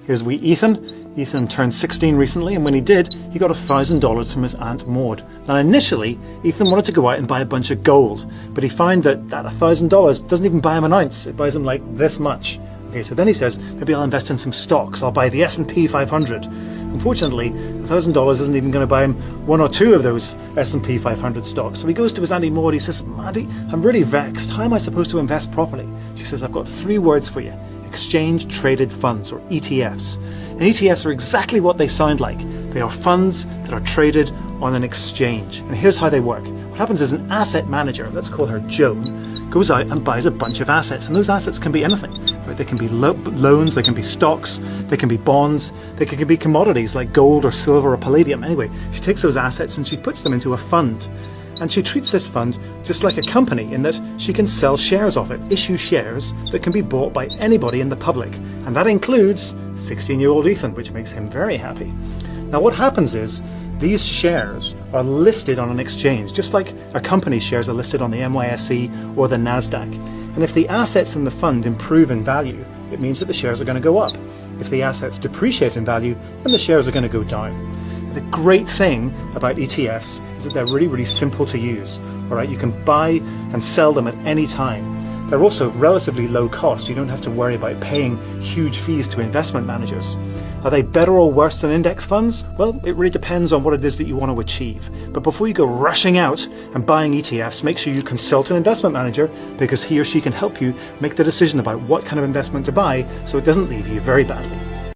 Here's wee Ethan. Ethan turned 16 recently, and when he did, he got $1,000 from his Aunt Maud. Now initially, Ethan wanted to go out and buy a bunch of gold, but he found that $1,000 doesn't even buy him an ounce. It buys him like this much. Okay, so then he says, maybe I'll invest in some stocks. I'll buy the S&P 500. Unfortunately, $1,000 isn't even going to buy him one or two of those S&P 500 stocks. So he goes to his Auntie Maud. He says, Auntie, I'm really vexed. How am I supposed to invest properly? She says, I've got 3 words for you. Exchange traded funds, or ETFs. And ETFs are exactly what they sound like. They are funds that are traded on an exchange. And here's how they work. What happens is an asset manager, let's call her Joan, goes out and buys a bunch of assets. And those assets can be anything. Right? They can be loans, they can be stocks, they can be bonds, they can be commodities like gold or silver or palladium. Anyway, she takes those assets and she puts them into a fund. And she treats this fund just like a company in that she can sell shares of it, issue shares that can be bought by anybody in the public. And that includes 16-year-old Ethan, which makes him very happy. Now what happens is these shares are listed on an exchange, just like a company's shares are listed on the NYSE or the NASDAQ. And if the assets in the fund improve in value, it means that the shares are going to go up. If the assets depreciate in value, then the shares are going to go down. The great thing about ETFs is that they're really, really simple to use. All right, you can buy and sell them at any time. They're also relatively low cost. You don't have to worry about paying huge fees to investment managers. Are they better or worse than index funds? Well, it really depends on what it is that you want to achieve. But before you go rushing out and buying ETFs, make sure you consult an investment manager, because he or she can help you make the decision about what kind of investment to buy so it doesn't leave you very badly.